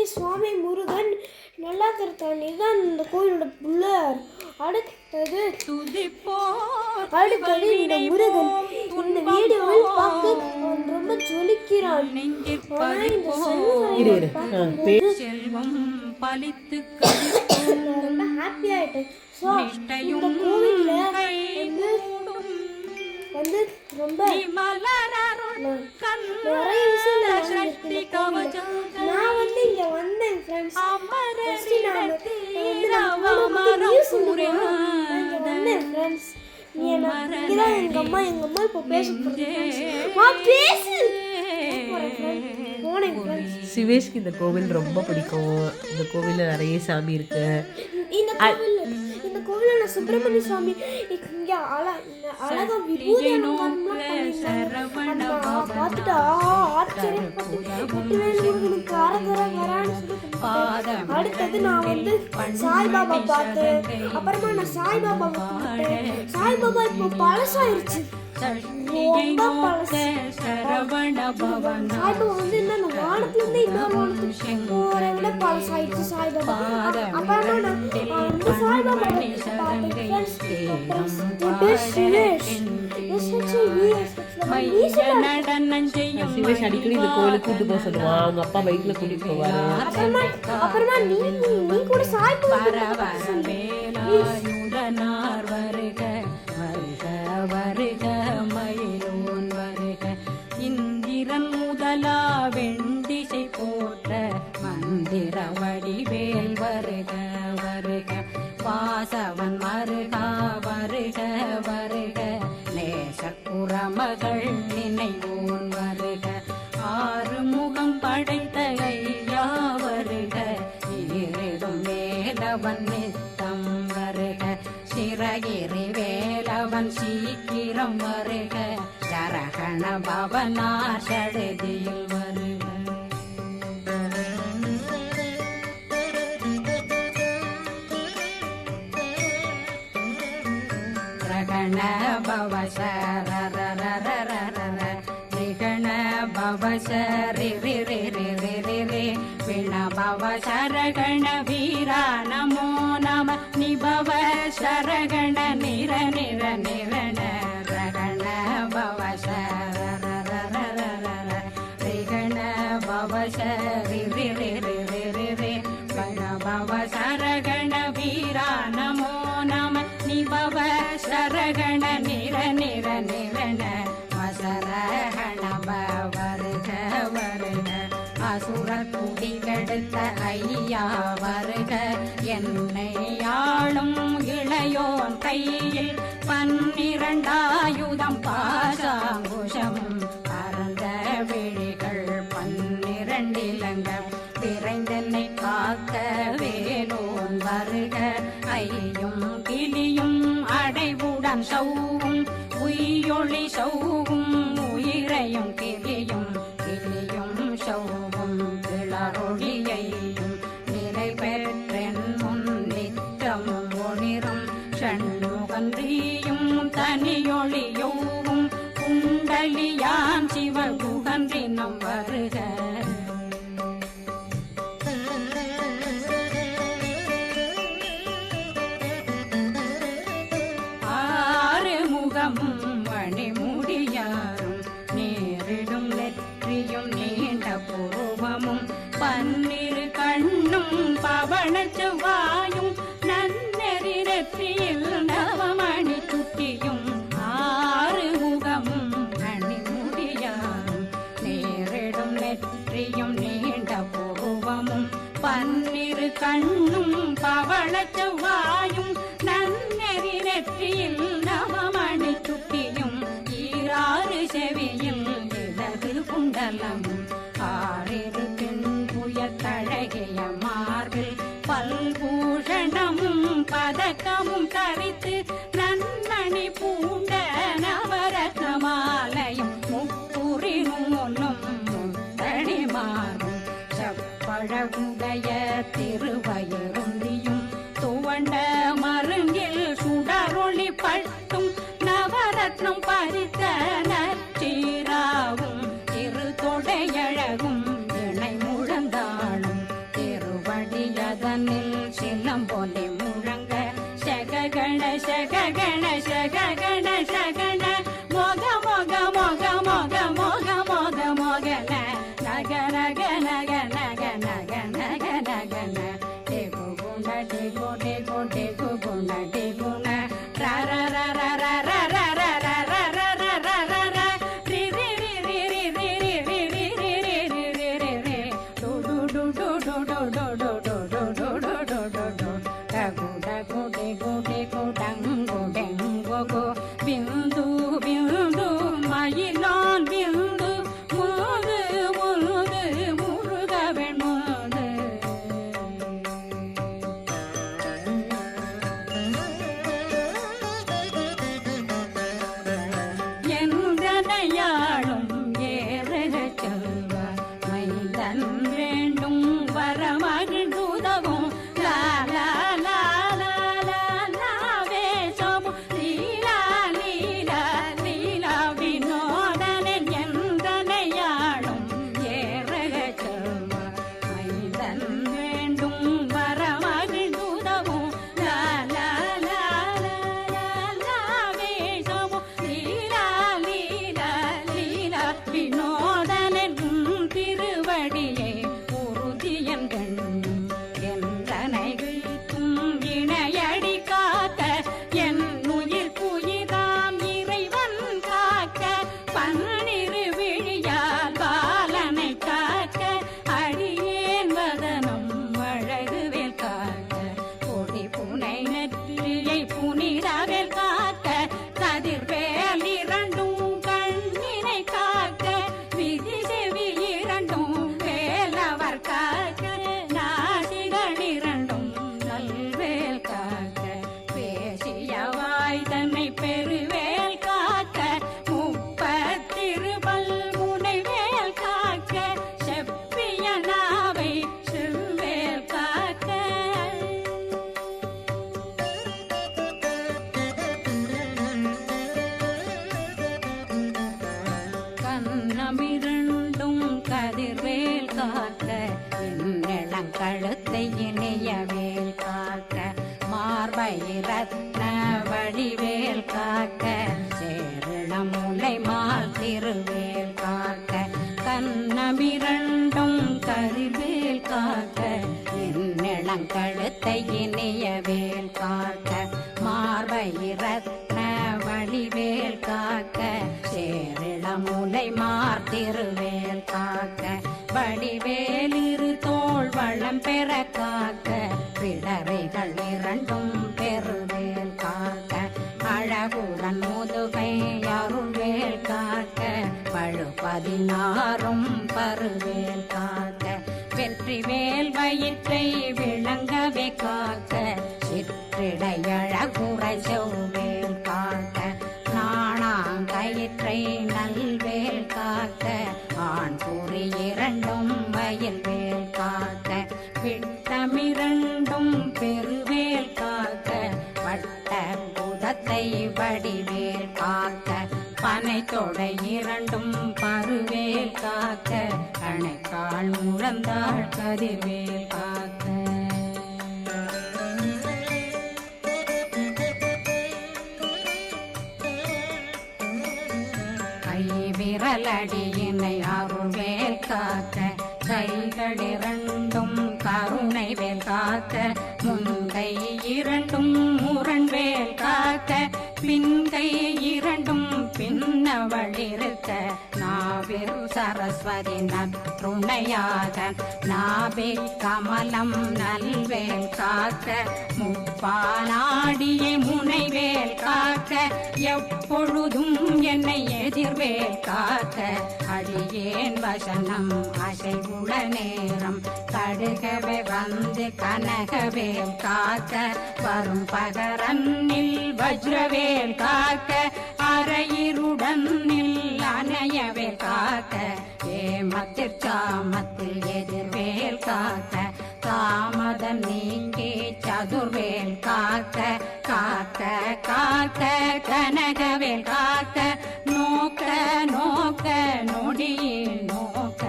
சுப்பிரமணிய சுவாமி முருகன் நல்லா திருத்தாணி தான் இந்த கோயிலோட புள்ளர். அடுத்தது இந்த முருகன் இந்த வீடியோவில் பார்க்க ரொம்ப ஜொலிக்கிறான். ரொம்ப ஹாப்பி ஆயிட்டேன். ஸோ இந்த கோவில்ல வந்து ரொம்ப நிறைய விஷயம் நான் வந்து இங்க வந்தேன் ஃப்ரெண்ட்ஸ். வந்தேன் ஃப்ரெண்ட்ஸ். எங்க அம்மா இப்போ பேச சிவேஷ்க்கு இந்த கோவில் ரொம்ப பிடிக்கும். இந்த கோவில்ல நிறைய சாமி இருக்கு. இந்த கோவில்ல சுப்பிரமணிய சுவாமி இங்க அழகா விபூதி பார்த்துட்டு அடுத்தது நான் வந்து சாய்பாபா பார்த்தேன். அப்புறமா நான் சாய்பாபா சாய்பாபா இப்போ பழசாயிருச்சு. சாய்பாபா வந்து என்ன வானத்துல இருந்து இன்னொரு வானத்துக்கு போற விட பழசாயிருச்சு சாய்பாபா. அப்புறமா நான் வந்து சாய்பாபா சிவேஷ் அடிக்கடி இந்த கோயிலுக்கு கூட்டு போக சொல்லுவான். அவங்க அப்பா பைக்ல கூட்டிட்டு போவாரு. அப்புறமா நீ கூட சாய்பாபா வருக மயிலோன் வருக இந்திரன் முதலா வெண்டிசை போற்ற மந்திர வடிவேல் வருக வருக வாசவன் மருகா வருக வருக நேசக்குறமகள் நினைவோன் வருக ஆறுமுகம் படைத்த ஐயா வருக ஈரிடும் வேலவன் நித்தம் வருக சிறகிரி வேலவன் சீக்கிரம் வருக சரகண பவனார் சடுதியில் வருக ரகண பவ சரரரரரரர ரிகண பவ சரி ரி ரி ரி ரி ரி ரி விண பவ சரகண வீரா நமோ நம நிபவ சரகண நிர நிர நிரண ரகண பவ சரரரரரர ரிகண பவ சரி ரி ரி ரி ரி ரி ரி விண பவ சரகண வீரா நமோ நம நிபவ சரகண நிர நிர நிரண வசரகண வருக வருக அசுர குடி கெடுத்த ஐயா வருக என்னை ஆளும் இளையோன் கையில் 12 ஆயுதம் பாசாங்குஷம் பரந்த விழிகள் 12 இலங்கம் விரைந்தென்னை காக்க வேலோன் வருக ஐயும் கிளியும் அடைவுடன் சௌவும் உயிரொளி சௌவும் உயிரையும் கிளியும் கிளியும் சௌவும் கிளரொளியையும் நிலை பெற்றென் முன் நித்தமும் ஒளிரும் ஷண்முகன்றியும் தனியொளியோவும் குண்டலியான் சிவகுகன்றினம் வருக மணிமுடியாரும் நேரிடும் நெற்றியும் நீண்ட பூர்வமும் 12 கண்ணும் பவன செவ்வாயும் நன்னெறி நெற்றியில் நவமணி சுட்டியும் 6 முகமும் மணிமுடியாரும் நேரிடும் நெற்றியும் நீண்ட பூர்வமும் 12 கண்ணும் பவன செவ்வாயும் நன்னெறி நெற்றியில் நவமணி சுட்டியும் 6 செவியில் இடது குண்டலம் 6 பெண்புய தழகிய மார்பில் பல்பூஷணமும் பதக்கமும் தரித்து நன்மணி பூண்ட நவரத்ன மாலையும் முப்புரி நூலும் முத்தடி மாறும் செப்பழகுடைய திருவயருந்தியும் துவண்ட மருங்கில் சுடரொளி பட்டும் நவரத்னம் பறித்த நச்சீராவும் இரு தொடையழகும் இணை முழந்தாளும் பிந்து பிந்து மயிலான் பிந்து முது முது முருகவன் முது என்றனையாளும் ஏறக செல்வ மைந்தன் வேண்டும் வரமகிழ்ந்துதவும் லாலா கழுத்தை இணையவேல் காக்க மார்பயிரத்ன வடிவேல் காக்க சேரணம் முலை மால் திருவேல் காக்க கண்ணமிரண்டும் கருவேல் காக்க என்னிளங்கழுத்தை இணையவேல் காக்க மார்பயிரத்ன வடிவேல் காக்க சேரணம் முலை மால் திருவேல் காக்க வடிவேலிரு தோள் வளம் பெற காக்க பிடரைகள் இரண்டும் பெருவேல் காக்க அழகுடன் முதுகை அருள்வேல் காக்க பழு 16 பருவேல் காக்க வெற்றிவேல் வயிற்றை விளங்கவே காக்க சிற்றிடையழகுரை செவ்வேல் காக்க நாணாங்கயிற்றை நல்வேல் காக்க ஆண் குறி இரண்டும் வயல்வேல் காக்க விட்டமிரண்டும் பெருவேல் காக்க வட்ட புதத்தை வடிவேல் காக்க பனை தொடை இரண்டும் பருவேல் காக்க கணைக்கால் முழந்தாள் கதிர்வேல் காக்க விரலடியினை அருள்வேல் காக்க கைகள் இரண்டும் கருணை வேல் காக்க முன்கை இரண்டும் முரண்வேல் காக்க பின்கை இரண்டும் பின்னவளிருக்க நாவில் சரஸ்வதி நற்றுணையாக நாபி கமலம் நல்வேல் காக்க முப்பாலாடியை முனைவேல் காக்க எப்பொழுதும் என்னை எதிர்வேல் காக்க அடியேன் வசனம் அசைவுள நேரம் கடுகவே வந்து கனகவேல் காக்க வரும் பகரன்னில் வஜ்ரவேல் காக்க அரையிருடன் அணையவேல் காக்க ஏமத்தில் சாமத்தில் எதிர்வேல் காக்க தாமதம் நீங்கி சதுர்வேல் காக்க காக்க காக்க கனகவேல் காக்க நோக்க நோக்க நொடியில் நோக்க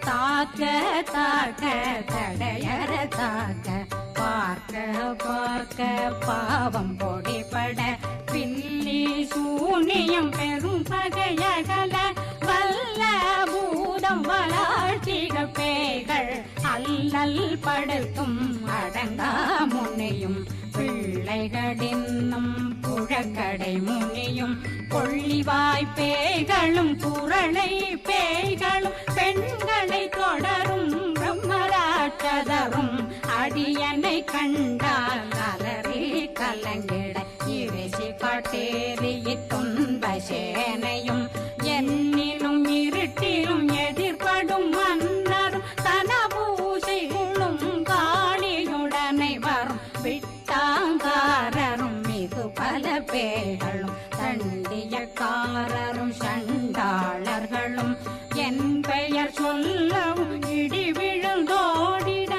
தாக்க தாக்க தடையற தாக்க பார்க்க பார்க்க பாவம் பொடிபட பில்லி சூனியம் பெரும் பகையகல வல்ல பூதம் வளாழ்த்திக பேய்கள் அல்லல் படுத்தும் அடங்கா முன்னையும் பிள்ளை பிள்ளைகளின்னும் புழக்கடை முனியும் கொள்ளிவாய் பேய்களும் குரளை பேய்களும் பெண்களை தொடரும் பிரம்மராட்சதரும் அடியனை கண்டால் அலறி கலங்கிட இரிசி காட்டேறிய துன்ப சேனையும் என்னிலும் இருட்டிலும் எதிர்படும் மன்னரும் தனபூசைகளும் காளியுடனை வரும் விட்டாங்காரரும் மிகு பல பேர்களும் தண்டியக்காரரும் சண்டாளர்களும் என் பெயர் சொல்லவும் இடி விழுந்தோடிட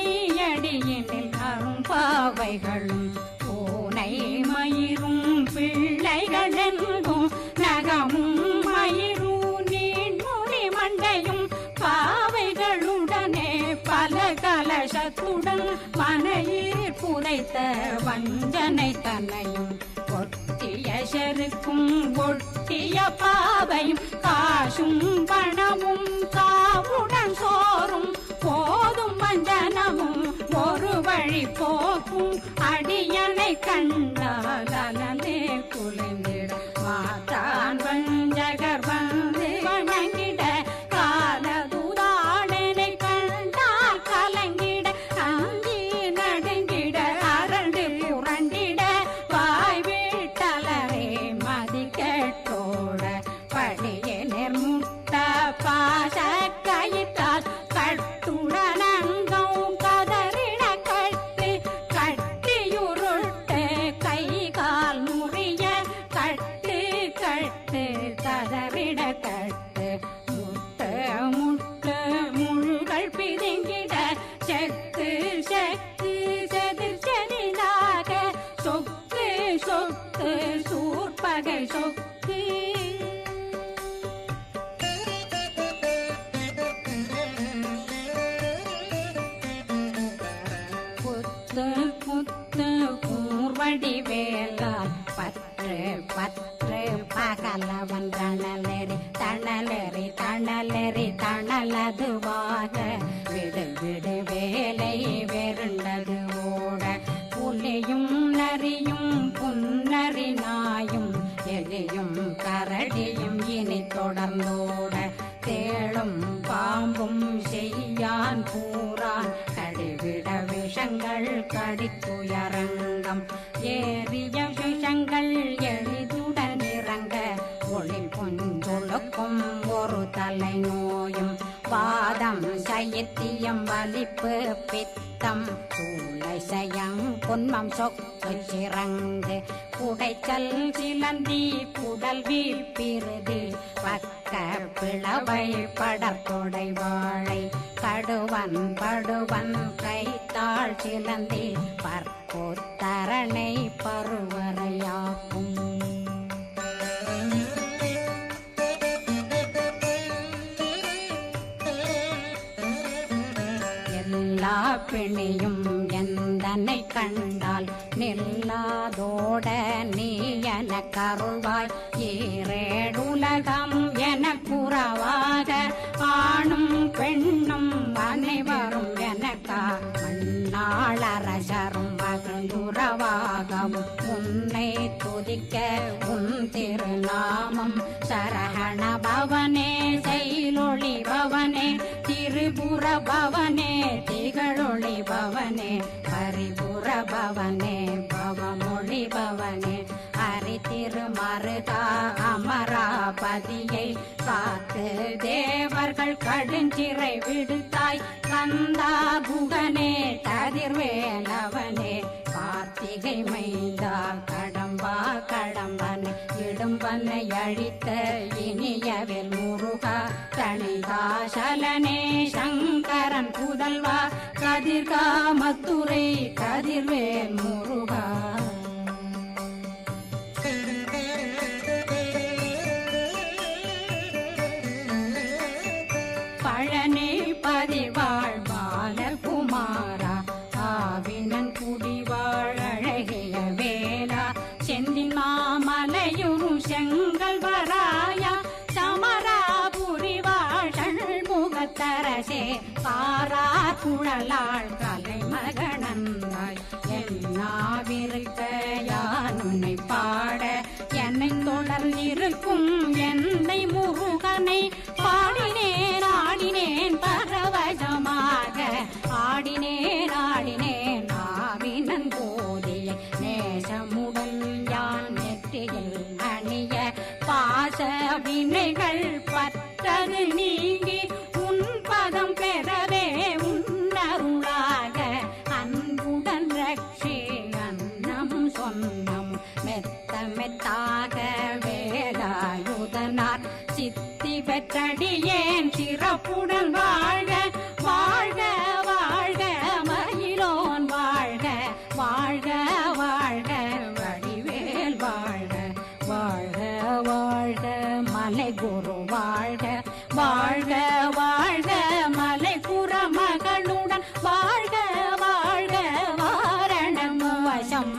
ஆனையடியினில் அரும்பாவைகளும் பூனை மயிரும் பிள்ளைகளெங்கும் நகமும் மயிரும் நீண்முடி மண்டையும் பாவைகளுடனே பல கலசத்துடன் மனையில் புதைத்த வஞ்சனை தன்னையும் ஒட்டிய செருக்கும் ஒட்டிய பாவையும் காசும் பணமும் காவுடன் சோறும் போதும் வஞ்சனமும் ஒரு வழி போக்கும் அடியனை கண்டால் அலனே குலைந்திட மாத்தான் வஞ்சகர் வந்து வணங்கிட காலதுதாடனை கண்டால் கலங்கிட அங்கி நடுங்கிட அரண்டு புரண்டிட வாய் வீட்டலரே மதி கேட்டோட படியனர் முட்ட பாச கயிற்றால் கட்டுடனங்கும் கதறிட கட்டு கட்டியுருட்டு கை கால் முறிய கட்டு கட்டு கதறிட கட்டு முட்டு முட்டு முழுகள் பிதுங்கிட செக்கு செக்கு செதிர் செதிலாக சொக்கு சொக்கு சூர்பகை சொக்கு புத்து புத்து கூர்வடி வேலால் பற்று பற்று பகலவன் தணலெறி தணலெறி தணலெறி தணலதுவாக விடு விடு வேலை வெருண்டது ஓட புலியும் நரியும் புன்னரி நாயும் எலியும் கரடியும் இனி தொடர்ந்தோட தேளும் பாம்பும் செய்யான் கூறான் கடிவிட விஷங்கள் கடித்துயரங்கம் ஏறிய விஷங்கள் எளிதுடன் இறங்க ஒளில் புஞ்சொழுக்கும் ஒரு தலை நோயும் பாதம் சைத்தியம் வலிப்பு பித்தம் சூளை சயம் பொன்மம் சொக்கு சிறங்கு குடைச்சல் சிலந்தி குடல் வீப்பிருதி பக்க பிளவை படற்கொடை வாழை கடுவன் படுவன் கைத்தாள் சிலந்தி பற்போத்தரணை பருவரையாக்கும் எல்லா பிணியும் எந்தனை கண்டால் நில்லாதோட நீ என கருள்வாய் ஈரேடுலகம் என குறவாக ஆணும் பெண்ணும் அனைவரும் எனக்கா மண்ணாளரசரும் மகிழ்ந்துறவாகவும் உன்னை துதிக்க உன் திருநாமம் சரகண பவனே செயலொளி பவனே திரிபுர பவனே திகழொளி பவனே பரிபுர பவனே பவமொழி பவனே ஹரி திருமருகா அமராபதியை காத்து தேவர்கள் கடுஞ்சிறை விடுத்தாய் கந்தா குகனே கதிர்வேலவனே கார்த்திகை மைந்தா கடம்பா கடம்பனை இடும்பனை அழித்த இனியவேல் முருகா தணிகாசலனே சங்கரன் புதல்வா கதிர்காமத்துரை கதிர்வேல் முருகா பழனி பதிவாழ் பாலகுமாரா ஆவினன் குடிவாழ் அழகிய வேலா செந்தின் மாமலையுறு செங்கல் வராயா சமராபு காரா குழலாள் கலைமகனந்தாய் என்னாவிருக்க யான் உன்னை பாட என்னை தொடர்ந்திருக்கும் என்னை முருகனை பாடினேன் ஆடினேன் பரவசமாக ஆடினேன் ஆடினேன் ஆவினன் போதிய நேசமுடன் யான் நெற்றியில் அணிய பாச வினைகள் பற்றது நீங்கி உன் பதம் பெறவே உன்னருளாக அன்புடன் ரட்சி அன்னம் சொன்னம் மெத்த மெத்தாக வேலாயுதனார் சித்தி பெற்றடியேன் சிறப்புடன் வாழ்க வாழ்க வாழ்க மயிலோன் வாழ்க வாழ்க வாழ்க வடிவேல் வாழ்க வாழ்க வாழ்க மலை குரு வாழ்க வாழ்க வாழ்க மலை குறமகளுடன் வாழ்க வாழ்க வாரணம் வசம்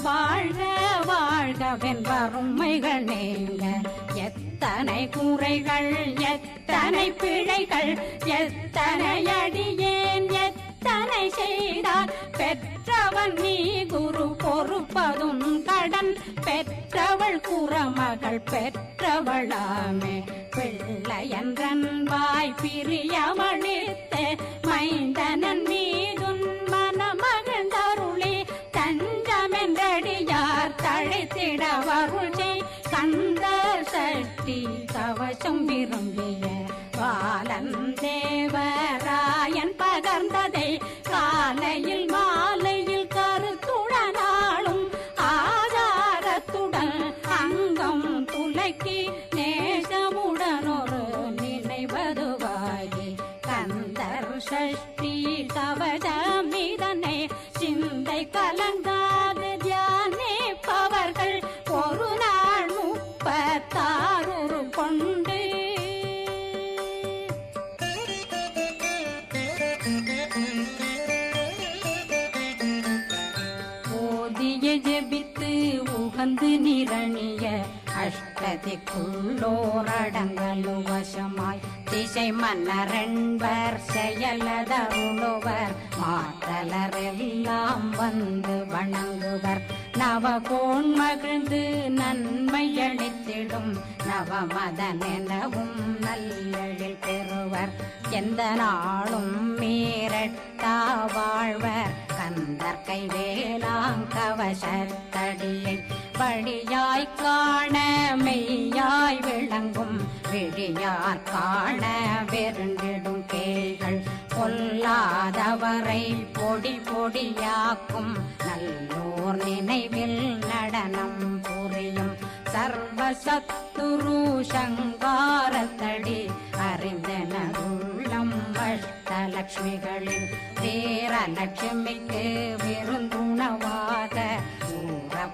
வாழ்க வாழ்கவென் வறுமைகள் நீங்க எத்தனை குறைகள் எத்தனை பிழைகள் எத்தனை அடியேன் எத்தனை செய்தால் பெற்றவன் நீ குரு பொறுப்பதும் கடன் பெற்றவள் குறமகள் பெற்றவளாமே பிள்ளையன்றன் வாய் பிரியமளித்து மைந்தனன் மீதுன் மனமகந்தருளி தஞ்சமென்றடியார் தழைத்திட வருளை கந்த சஷ்டி கவசம் விரும்பிய பாலன் தேவராயன் பகர்ந்ததை காலையில் மாலையில் கருத்துடனாலும் ஆதாரத்துடன் அங்கம் துலக்கி நேசமுடன் ஒரு நினைவதுவாகி கந்தர் சஷ்டி கவசமிதனை சிந்தை கலங்காது தியானிப்பவர்கள் ஒரு நாள் 36 கொண்டு ஓதிய ஜெபித்து உகந்து நிரணிய அஷ்டதிக்குள்ளோரடங்கலு வசமாய் திசை மன்னரென்பர் செயலதருளுவர் மாற்றலரெல்லாம் வந்து வணங்குவர் நவகோன் மகிழ்ந்து நன்மையளித்திடும் நவமதனெனவும் நல்லெழில் பெறுவர் எந்த நாளும் மீறட்டா வாழ்வர் கந்தர் கைவேலாங்கவசத்தடியை படியாய் காண மெய்யாய் விளங்கும் விழியார் காண வெருண்டிடும் கேள்கள் பொல்லாதவரை பொடி பொடியாக்கும் நல்லோர் நினைவில் நடனம் புரியும் சர்வசத்துரு சங்காரத்தடி அறிந்தனருள்ளம் அஷ்டலட்சுமிகளில் வீரலட்சுமிக்கு விருந்துணவாக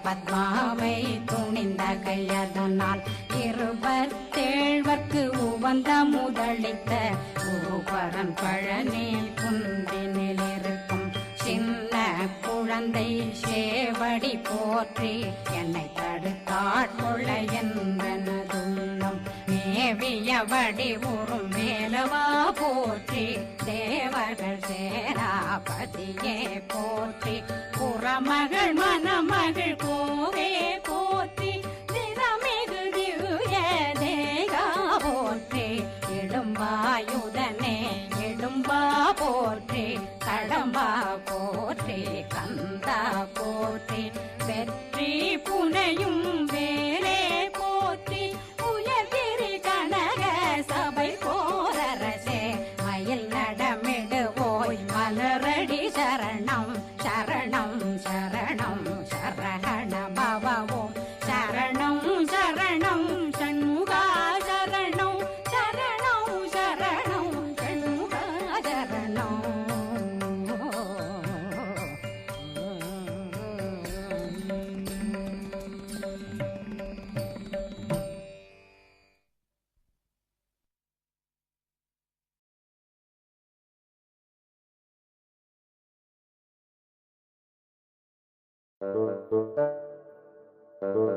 பத்மாவை துணிந்த கையதனால் 27 உவந்த முதலித்த குருபரன் பழனி குந்தினில் இருக்கும் சின்ன குழந்தை சேவடி போற்றி என்னை தடுத்தாட்கொள்ள என்பனதுள்ளம் மேவிய வடிவுறும் மேலவா போற்றி தேவர்கள் சேனாபதியே போற்றி புறமகள் மணமகள் கோவே போற்றி திறமிகு திவ்ய தேகா போற்றி இடும்பாயுதனே இடும்பா போற்றி கடம்பா போற்றி கந்தா போற்றி வெற்றி புனையும் வேலே போற்றி உயர்திரி கனக சபை போரரசே மயில் நடமிடுவோய் மலரடி சரணம் சரணம் சரணம் சரண பவவோம் சரணம் சரணம் சண்முகா சரணம் சரணம் சரணம் சண்முகா சரணம் ஆ